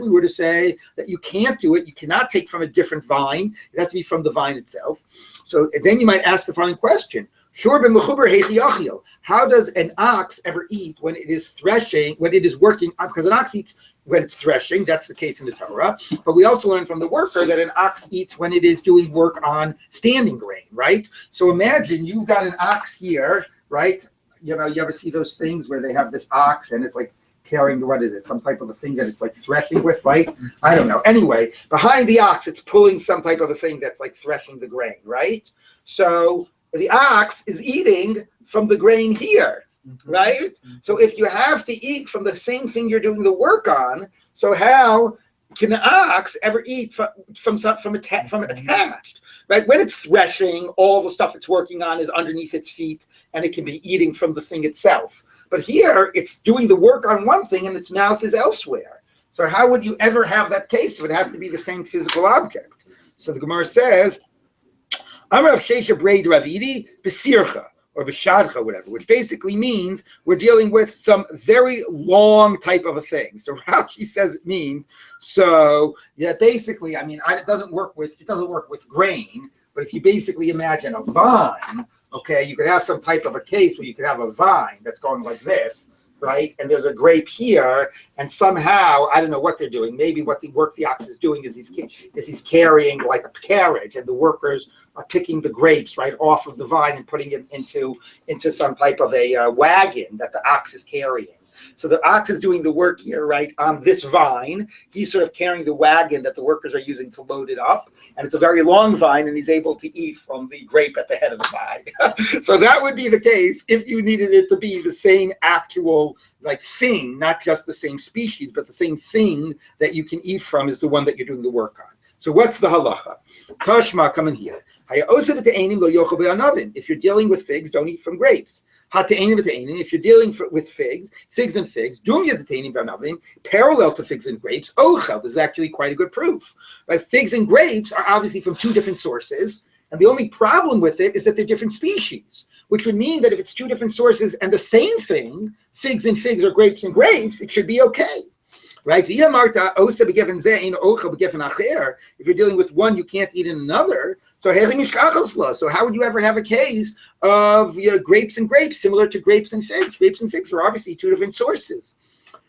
S1: we were to say that you can't do it, you cannot take from a different vine. It has to be from the vine itself. So then you might ask the following question: how does an ox ever eat when it is threshing, when it is working? Because an ox eats when it's threshing. That's the case in the Torah. But we also learn from the worker that an ox eats when it is doing work on standing grain, right? So imagine you've got an ox here, right? You ever see those things where they have this ox and it's like carrying, what is it, some type of a thing that it's like threshing with, right? I don't know. Anyway, behind the ox, it's pulling some type of a thing that's like threshing the grain, right? So the ox is eating from the grain here, right? So if you have to eat from the same thing you're doing the work on, so how can an ox ever eat from attached? Right? When it's threshing, all the stuff it's working on is underneath its feet, and it can be eating from the thing itself. But here, it's doing the work on one thing, and its mouth is elsewhere. So how would you ever have that case if it has to be the same physical object? So the Gemara says, Amrav Sheisha Braid Ravidi Besircha, or Beshadcha, whatever, which basically means we're dealing with some very long type of a thing. So Rashi says it means, so yeah, basically, it doesn't work with grain, but if you basically imagine a vine, okay, you could have some type of a case where you could have a vine that's going like this, right? And there's a grape here, and somehow, I don't know what they're doing. Maybe what the work the ox is doing is he's carrying like a carriage, and the workers are picking the grapes right off of the vine and putting it into some type of a wagon that the ox is carrying. So the ox is doing the work here, right, on this vine. He's sort of carrying the wagon that the workers are using to load it up. And it's a very long vine, and he's able to eat from the grape at the head of the vine. So that would be the case if you needed it to be the same actual thing, not just the same species, but the same thing that you can eat from is the one that you're doing the work on. So what's the halacha? Tashma, come in here. If you're dealing with figs, don't eat from grapes. If you're dealing with figs and figs, parallel to figs and grapes, this is actually quite a good proof. Right? Figs and grapes are obviously from two different sources, and the only problem with it is that they're different species, which would mean that if it's two different sources and the same thing, figs and figs or grapes and grapes, it should be okay. Right? If you're dealing with one, you can't eat in another. So how would you ever have a case of grapes and grapes similar to grapes and figs? Grapes and figs are obviously two different sources.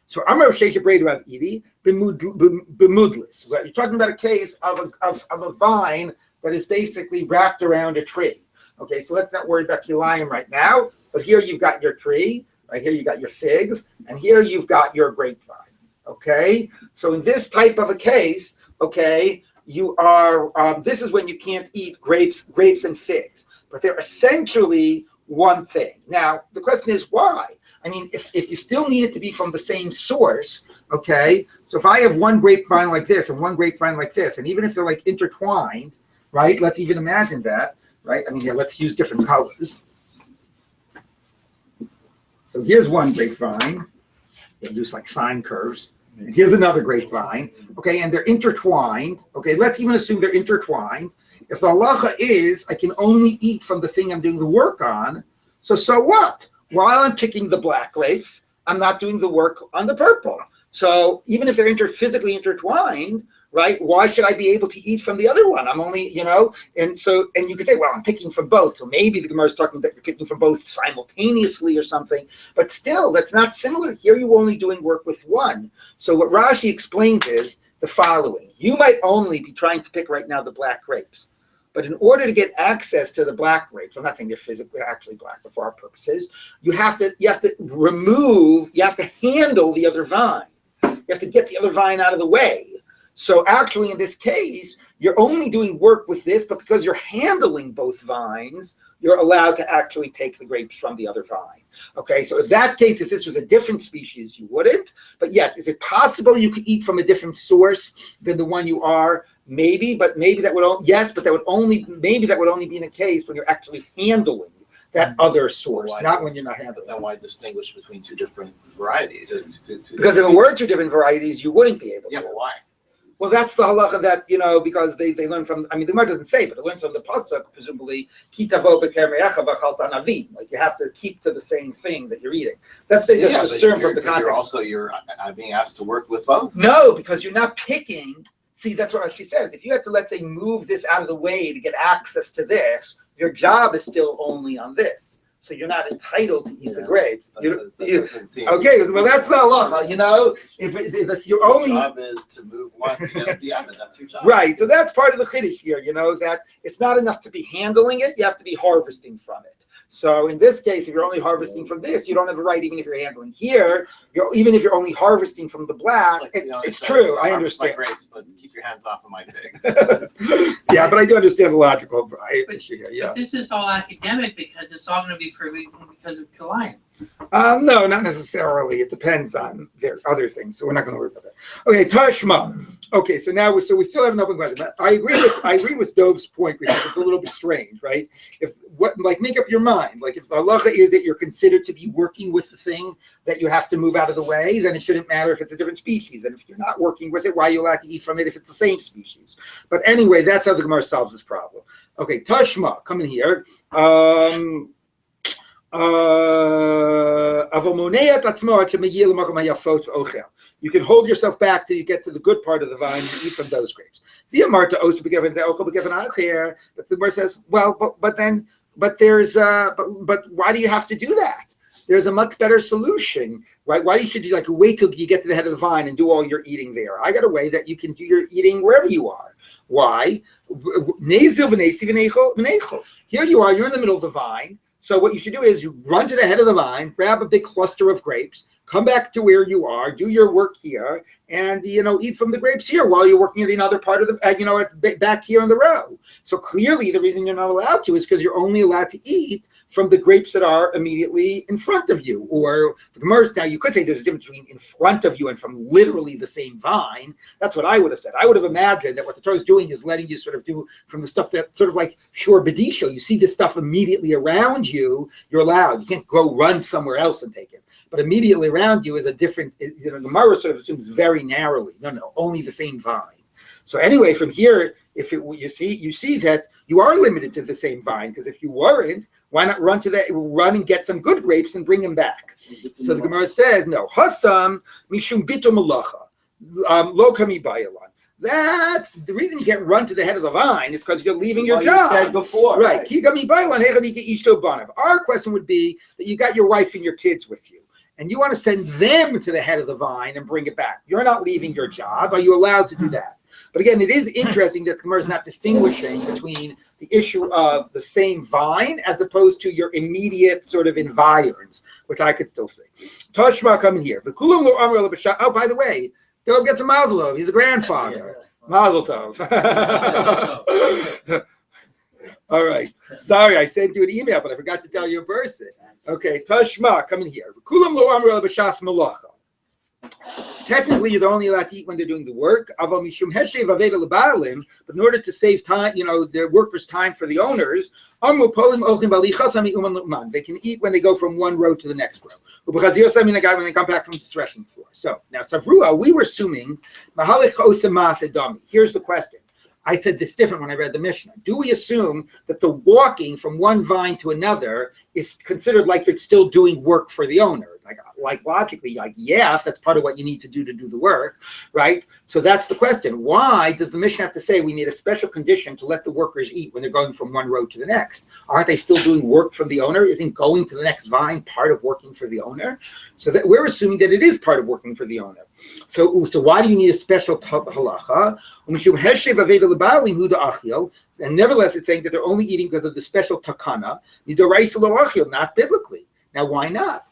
S1: So Amar Shesha Braid Rav Idi b'mudlis. You're talking about a case of a vine that is basically wrapped around a tree. Okay, so let's not worry about kilayim right now. But here you've got your tree. Right here you've got your figs, and here you've got your grapevine. Okay, so in this type of a case, okay, you are. This is when you can't eat grapes and figs, but they're essentially one thing. Now the question is why? If you still need it to be from the same source, okay. So if I have one grapevine like this and one grapevine like this, and even if they're like intertwined, right? Let's even imagine that, right? Let's use different colors. So here's one grapevine. They use like sine curves. And here's another grapevine. Okay, and they're intertwined. Okay, let's even assume they're intertwined. If the halacha is I can only eat from the thing I'm doing the work on, so what? While I'm picking the black grapes, I'm not doing the work on the purple. So even if they're physically intertwined, right? Why should I be able to eat from the other one? I'm only, and you could say, well, I'm picking from both. So maybe the Gemara is talking about you're picking from both simultaneously or something, but still, that's not similar. Here you're only doing work with one. So what Rashi explains is the following. You might only be trying to pick right now the black grapes, but in order to get access to the black grapes, I'm not saying they're physically actually black, but for our purposes, you have to handle the other vine. You have to get the other vine out of the way. So actually, in this case, you're only doing work with this, but because you're handling both vines, you're allowed to actually take the grapes from the other vine. Okay, so in that case, if this was a different species, you wouldn't. But yes, is it possible you could eat from a different source than the one you are? Maybe, but maybe that would that would only be in the case when you're actually handling that other source, not when you're not handling.
S6: Then why distinguish between two different varieties?
S1: Because if it were two different varieties, you wouldn't be able to.
S6: Yeah, but why?
S1: Well, that's the halacha that, because they learn from, the Gemara doesn't say, but it learns from the pasuk, presumably, ki tavo b'ker me'echa v'achalt anavim. Like you have to keep to the same thing that you're eating. That's they just assume from the context.
S6: You're being asked to work with both.
S1: No, because you're not picking. See, that's what she says. If you had to, let's say, move this out of the way to get access to this, your job is still only on this. So you're not entitled to eat the grapes. Okay, well that's the halacha, If you're only
S6: your job is to move one to get the other. That's your job.
S1: Right. So that's part of the chiddush here. That it's not enough to be handling it; you have to be harvesting from it. So in this case, if you're only harvesting from this, you don't have a right, even if you're handling here. Even if you're only harvesting from the black, it's true. I understand.
S6: My grapes, but keep your hands off of my figs.
S1: Yeah, but I do understand the logical issue here. Yeah.
S2: But this is all academic because it's all going to be because of Kalayim.
S1: No, not necessarily. It depends on their other things. So we're not going to worry about that. Okay, Tashma. Okay, so we still have an open question. I agree with Dove's point because it's a little bit strange, right? Make up your mind. Like if the halacha is that you're considered to be working with the thing that you have to move out of the way, then it shouldn't matter if it's a different species. And if you're not working with it, why are you allowed to eat from it if it's the same species? But anyway, that's how the Gemara solves this problem. Okay, Tashma, come in here. You can hold yourself back till you get to the good part of the vine and eat from those grapes. But the Gemara says, well, but why do you have to do that? There's a much better solution, right? Why should you wait till you get to the head of the vine and do all your eating there? I got a way that you can do your eating wherever you are. Why? Here you are, you're in the middle of the vine. So what you should do is you run to the head of the vine, grab a big cluster of grapes, come back to where you are, do your work here, and eat from the grapes here while you're working at another part of the back here in the row. So clearly the reason you're not allowed to is because you're only allowed to eat from the grapes that are immediately in front of you. Or the Gemara, now you could say there's a difference between in front of you and from literally the same vine. That's what I would have said. I would have imagined that what the Torah is doing is letting you sort of do from the stuff that's sort of like Shor B'disho. You see this stuff immediately around you, you're allowed. You can't go run somewhere else and take it. But immediately around you is a different, the Gemara sort of assumes very narrowly. No, only the same vine. So anyway, from here, you see that you are limited to the same vine, because if you weren't, why not run and get some good grapes and bring them back? So the Gemara says, no, Hasam mishum bitul malacha lo kami bayalan. That's the reason you can't run to the head of the vine. It's because you're leaving your job.
S3: You said before,
S1: right? Our question would be that you got your wife and your kids with you, and you want to send them to the head of the vine and bring it back. You're not leaving your job. Are you allowed to do that? But again, it is interesting that the Gemara is not distinguishing between the issue of the same vine as opposed to your immediate sort of environs, which I could still see. Toshma coming here. Oh, by the way, Dov gets a mazel tov. He's a grandfather. Mazel tov. All right. Sorry, I sent you an email, but I forgot to tell you a person. Okay, Toshma coming here. Technically, you're only allowed to eat when they're doing the work. But in order to save time, their workers' time for the owners, they can eat when they go from one row to the next row. When they come back from the threshing floor. So now, Savrua, we were assuming. Here's the question. I said this different when I read the Mishnah. Do we assume that the walking from one vine to another is considered like you're still doing work for the owner? Like logically, yeah, if that's part of what you need to do the work, right? So that's the question. Why does the Mishnah have to say we need a special condition to let the workers eat when they're going from one row to the next? Aren't they still doing work for the owner? Isn't going to the next vine part of working for the owner? So that we're assuming that it is part of working for the owner. So why do you need a special halacha? And nevertheless, it's saying that they're only eating because of the special takana, not biblically. Now, why not?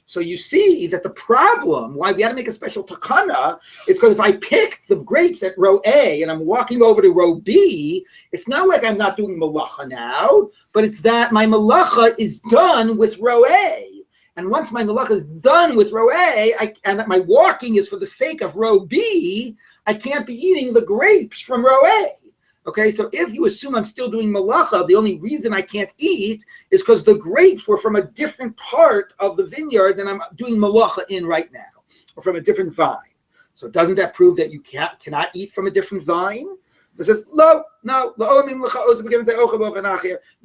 S1: So you see that the problem, why we had to make a special takana, is because if I pick the grapes at row A and I'm walking over to row B, it's not like I'm not doing malacha now, but it's that my malacha is done with row A. And once my malacha is done with row A, and my walking is for the sake of row B, I can't be eating the grapes from row A. Okay, so if you assume I'm still doing malacha, the only reason I can't eat is because the grapes were from a different part of the vineyard than I'm doing malacha in right now, or from a different vine. So doesn't that prove that you cannot eat from a different vine? It says, no,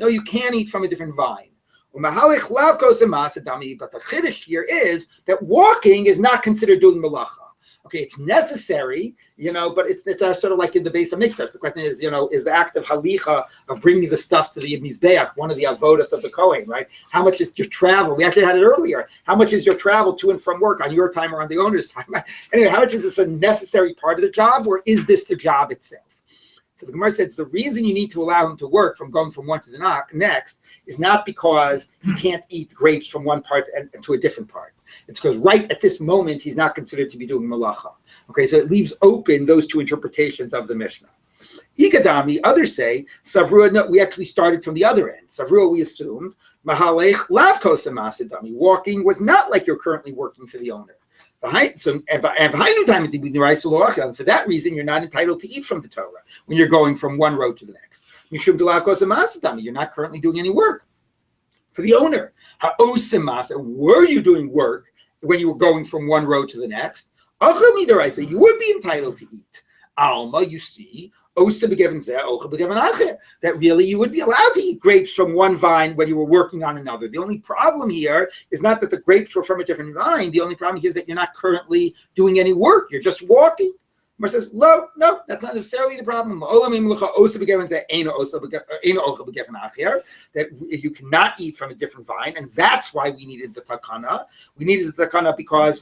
S1: you can't eat from a different vine. But the chiddush here is that walking is not considered doing malacha. Okay, it's necessary, but it's sort of like in the base of mikdash. The question is, is the act of halicha, of bringing the stuff to the mizbeach, one of the avodas of the kohen, right? How much is your travel? We actually had it earlier. How much is your travel to and from work on your time or on the owner's time? Anyway, how much is this a necessary part of the job, or is this the job itself? So the Gemara says the reason you need to allow him to work from going from one to the next is not because he can't eat grapes from one part to a different part. It's because right at this moment, he's not considered to be doing malacha. Okay, so it leaves open those two interpretations of the Mishnah. Ikadami, others say, Savrua, no, we actually started from the other end. Savrua, we assumed, Mahalech lavkos masidami. Walking was not like you're currently working for the owner. For that reason, you're not entitled to eat from the Torah when you're going from one row to the next. You're not currently doing any work for the owner. Were you doing work when you were going from one row to the next? You would be entitled to eat. Alma, you see, that really you would be allowed to eat grapes from one vine when you were working on another. The only problem here is not that the grapes were from a different vine. The only problem here is that you're not currently doing any work. You're just walking. Mar says, no, that's not necessarily the problem. That you cannot eat from a different vine, and that's why we needed the takana. We needed the takana because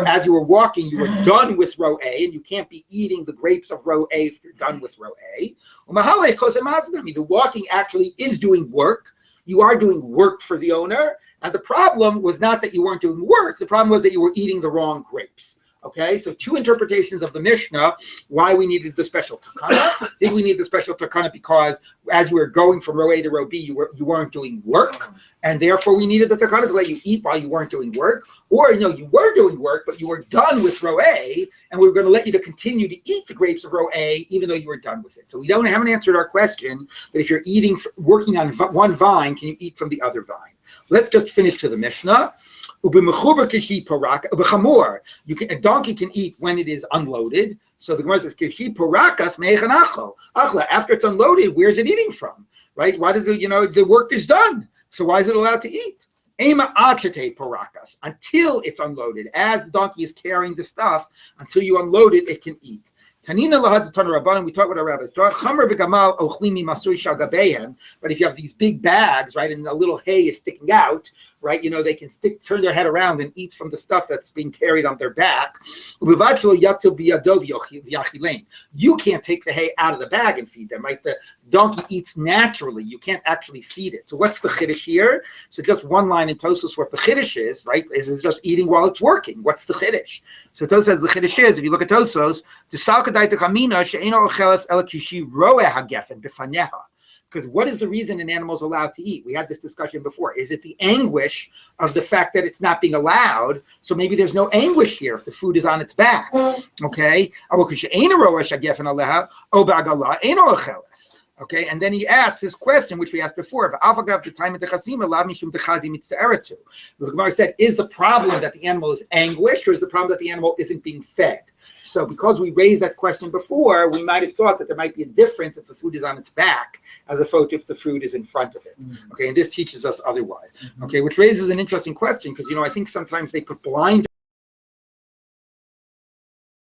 S1: as you were walking, you were done with row A, and you can't be eating the grapes of row A if you're done with row A. The walking actually is doing work. You are doing work for the owner, and the problem was not that you weren't doing work. The problem was that you were eating the wrong grapes. Okay, so two interpretations of the Mishnah, why we needed the special takana. Did we need the special takana because as we were going from row A to row B, you weren't doing work, and therefore we needed the takana to let you eat while you weren't doing work? Or, no, you were doing work, but you were done with row A, and we were going to let you to continue to eat the grapes of row A, even though you were done with it. So we haven't answered our question, but if you're working on one vine, can you eat from the other vine? Let's just finish to the Mishnah. A donkey can eat when it is unloaded. So the Gemara says, after it's unloaded, where's it eating from? Right? Why does the work is done? So why is it allowed to eat? Until it's unloaded. As the donkey is carrying the stuff, until you unload it, it can eat. Tanina lahad Tana Rabbanan, we talk about our rabbis. But if you have these big bags, right, and a little hay is sticking out, right, they can turn their head around and eat from the stuff that's being carried on their back. You can't take the hay out of the bag and feed them, right? The donkey eats naturally. You can't actually feed it. So what's the chiddush here? So just one line in Tosfos what the chiddush is, right? Is it's just eating while it's working. What's the chiddush? So Tosfos says the chiddush is, if you look at Tosfos, Because what is the reason an animal is allowed to eat? We had this discussion before. Is it the anguish of the fact that it's not being allowed? So maybe there's no anguish here if the food is on its back. Okay? Okay, and then he asks this question, which we asked before. The Gemara said, is the problem that the animal is anguished, or is the problem that the animal isn't being fed? So because we raised that question before, we might have thought that there might be a difference if the food is on its back as opposed to if the food is in front of it. Okay, and this teaches us otherwise. Okay, which raises an interesting question because, I think sometimes they put blind